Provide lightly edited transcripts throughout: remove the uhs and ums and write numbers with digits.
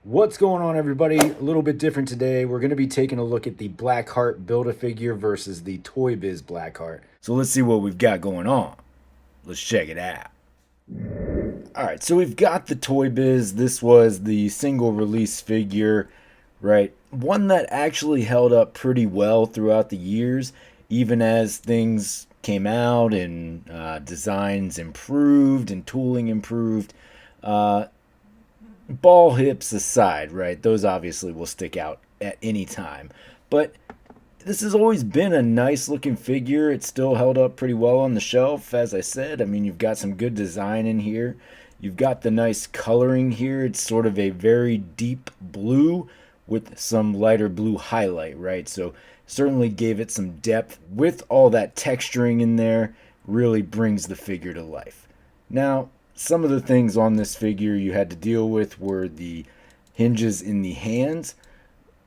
What's going on, everybody? A little bit different today. We're going to be taking a look at the Blackheart Build-A-Figure versus the Toy Biz Blackheart. So let's see what we've got going on. Let's check it out. Alright, so we've got the Toy Biz. This was the single release figure, right? One that actually held up pretty well throughout the years, even as things came out and designs improved and tooling improved. Ball hips aside, right? Those obviously will stick out at any time. But this has always been a nice looking figure. It's still held up pretty well on the shelf, as I said. I mean, you've got some good design in here. You've got the nice coloring here. It's sort of a very deep blue with some lighter blue highlight, right? So certainly gave it some depth. With all that texturing in there, really brings the figure to life. Now, some of the things on this figure you had to deal with were the hinges in the hands.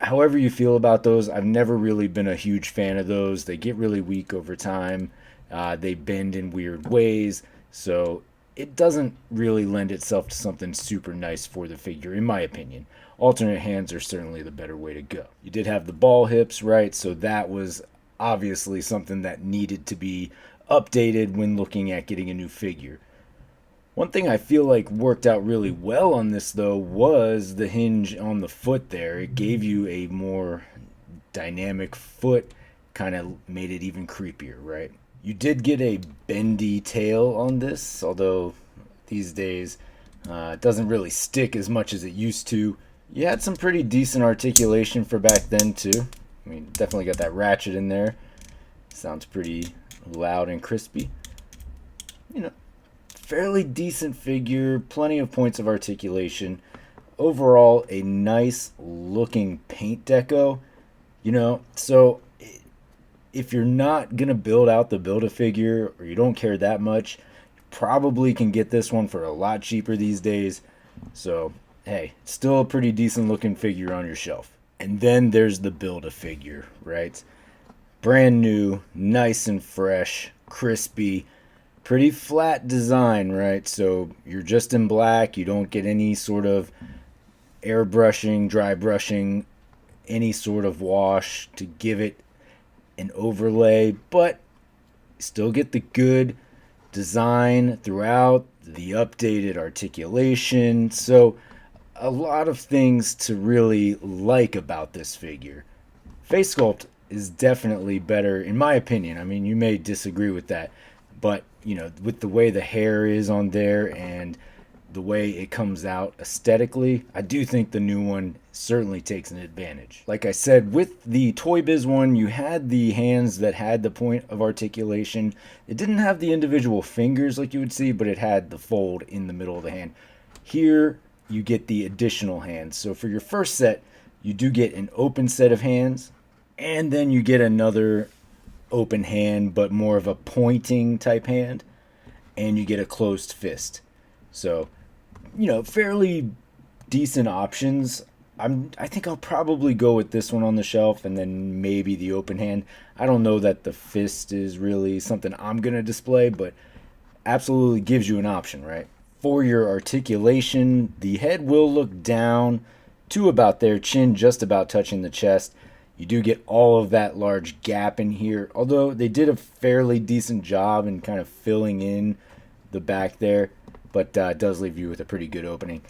However you feel about those, I've never really been a huge fan of those. They get really weak over time. They bend in weird ways. So it doesn't really lend itself to something super nice for the figure, in my opinion. Alternate hands are certainly the better way to go. You did have the ball hips, right? So that was obviously something that needed to be updated when looking at getting a new figure. One thing I feel like worked out really well on this, though, was the hinge on the foot there. It gave you a more dynamic foot, kind of made it even creepier, right? You did get a bendy tail on this, although these days it doesn't really stick as much as it used to. You had some pretty decent articulation for back then, too. I mean, definitely got that ratchet in there. Sounds pretty loud and crispy. You know, fairly decent figure, plenty of points of articulation. Overall, a nice looking paint deco. So if you're not going to build out the Build-A-Figure or you don't care that much, you probably can get this one for a lot cheaper these days. So, hey, still a pretty decent looking figure on your shelf. And then there's the Build-A-Figure, right? Brand new, nice and fresh, crispy. Pretty flat design, right? So you're just in black. You don't get any sort of airbrushing, dry brushing, any sort of wash to give it an overlay, but still get the good design throughout, the updated articulation. So a lot of things to really like about this figure. Face sculpt is definitely better, in my opinion. I mean, you may disagree with that, but with the way the hair is on there and the way it comes out aesthetically, I do think the new one certainly takes an advantage. Like I said, with the Toy Biz one, you had the hands that had the point of articulation. It didn't have the individual fingers like you would see, but it had the fold in the middle of the hand. Here, you get the additional hands. So for your first set, you do get an open set of hands, and then you get another open hand, but more of a pointing type hand, and you get a closed fist. So, fairly decent options. I think I'll probably go with this one on the shelf and then maybe the open hand. I don't know that the fist is really something I'm going to display, but absolutely gives you an option, right? For your articulation, the head will look down to about there, chin just about touching the chest. You do get all of that large gap in here, although they did a fairly decent job in kind of filling in the back there, but it does leave you with a pretty good opening.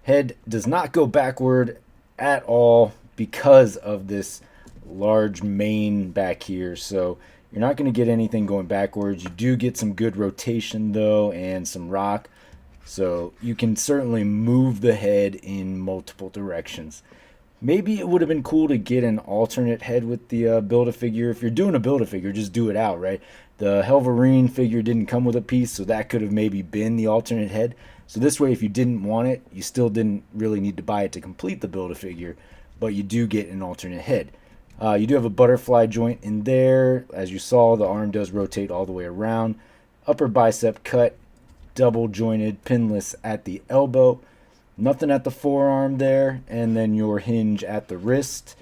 Head does not go backward at all because of this large mane back here, so you're not going to get anything going backwards. You do get some good rotation, though, and some rock, so you can certainly move the head in multiple directions. Maybe it would have been cool to get an alternate head with the Build-A-Figure. If you're doing a Build-A-Figure, just do it out, right? The Helverine figure didn't come with a piece, so that could have maybe been the alternate head. So this way, if you didn't want it, you still didn't really need to buy it to complete the Build-A-Figure, but you do get an alternate head. You do have a butterfly joint in there. As you saw, the arm does rotate all the way around. Upper bicep cut, double jointed, pinless at the elbow. Nothing at the forearm there, and then your hinge at the wrist.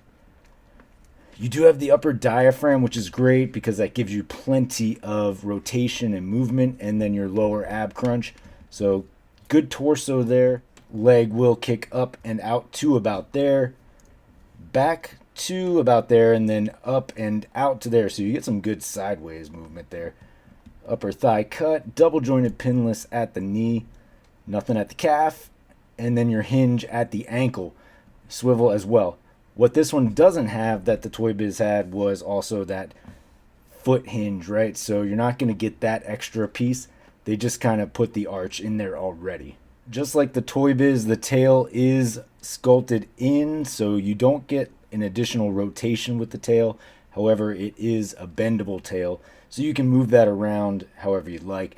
You do have the upper diaphragm, which is great because that gives you plenty of rotation and movement, and then your lower ab crunch. So good torso there. leg will kick up and out to about there, back to about there, and then up and out to there. So you get some good sideways movement there. Upper thigh cut, double jointed pinless at the knee, nothing at the calf, and then your hinge at the ankle. Swivel as well. What this one doesn't have that the Toy Biz had was also that foot hinge, right? So you're not going to get that extra piece. They just kind of put the arch in there already. Just like the Toy Biz, the tail is sculpted in, so you don't get an additional rotation with the tail. However, it is a bendable tail, so you can move that around however you'd like.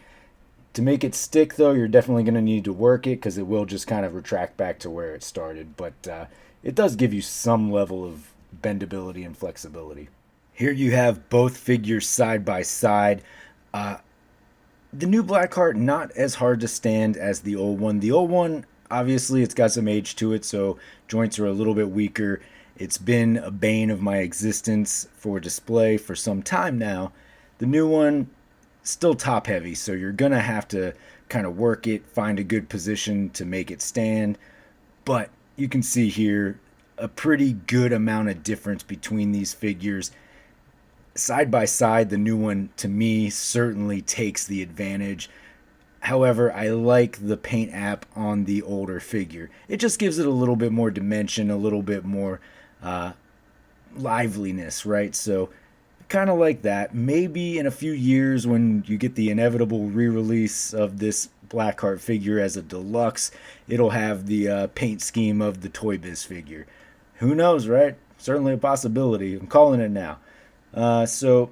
To make it stick, though, you're definitely going to need to work it because it will just kind of retract back to where it started. But it does give you some level of bendability and flexibility. Here you have both figures side by side. The new Blackheart, not as hard to stand as the old one. The old one, obviously, it's got some age to it, so joints are a little bit weaker. It's been a bane of my existence for display for some time now. The new one, still top heavy, so you're going to have to kind of work it, find a good position to make it stand. But you can see here a pretty good amount of difference between these figures. Side by side, the new one to me certainly takes the advantage. However, I like the paint app on the older figure. It just gives it a little bit more dimension, a little bit more uh, liveliness, right? So, kind of like that. Maybe in a few years, when you get the inevitable re release of this Blackheart figure as a deluxe, it'll have the paint scheme of the Toy Biz figure. Who knows, right? Certainly a possibility. I'm calling it now. So,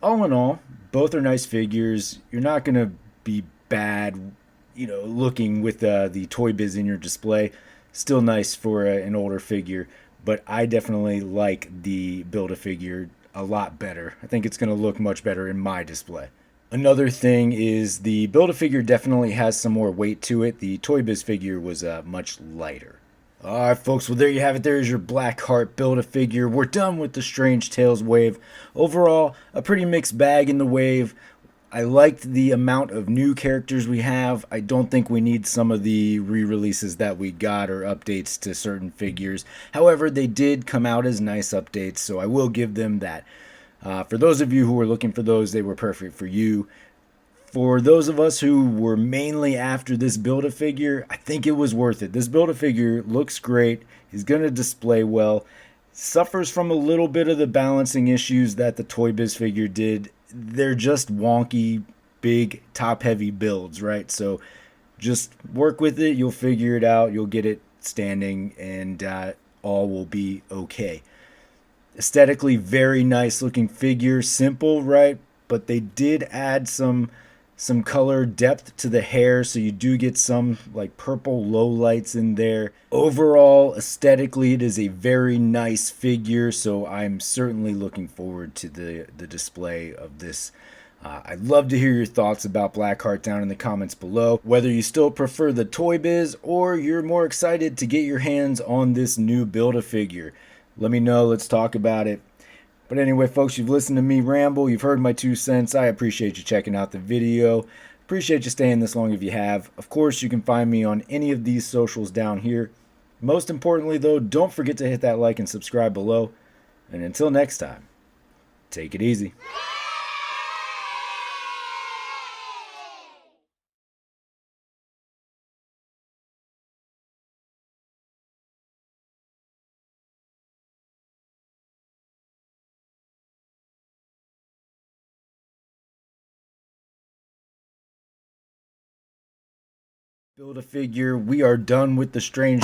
all in all, both are nice figures. You're not going to be bad, looking with the Toy Biz in your display. Still nice for an older figure, but I definitely like the Build-A-Figure a lot better. I think it's going to look much better in my display. Another thing is the Build-A-Figure definitely has some more weight to it. The Toy Biz figure was much lighter. Alright, folks, well, there you have it. There is your Blackheart Build-A-Figure. We're done with the Strange Tales wave. Overall, a pretty mixed bag in the wave. I liked the amount of new characters we have. I don't think we need some of the re-releases that we got or updates to certain figures. However, they did come out as nice updates, so I will give them that. For those of you who were looking for those, they were perfect for you. For those of us who were mainly after this Build-A-Figure, I think it was worth it. This Build-A-Figure looks great. He's going to display well. Suffers from a little bit of the balancing issues that the Toy Biz figure did. They're just wonky, big, top-heavy builds, right? So just work with it. You'll figure it out. You'll get it standing, and all will be okay. Aesthetically, very nice looking figure. Simple, right? But they did add some color depth to the hair, so you do get some like purple low lights in there. Overall, aesthetically, it is a very nice figure, so I'm certainly looking forward to the display of this. I'd love to hear your thoughts about Blackheart down in the comments below. Whether you still prefer the Toy Biz or you're more excited to get your hands on this new Build-A-Figure. Let me know. Let's talk about it. But anyway, folks, you've listened to me ramble. You've heard my 2 cents. I appreciate you checking out the video. Appreciate you staying this long if you have. Of course, you can find me on any of these socials down here. Most importantly, though, don't forget to hit that like and subscribe below. And until next time, take it easy. Build-A-Figure. We are done with the strange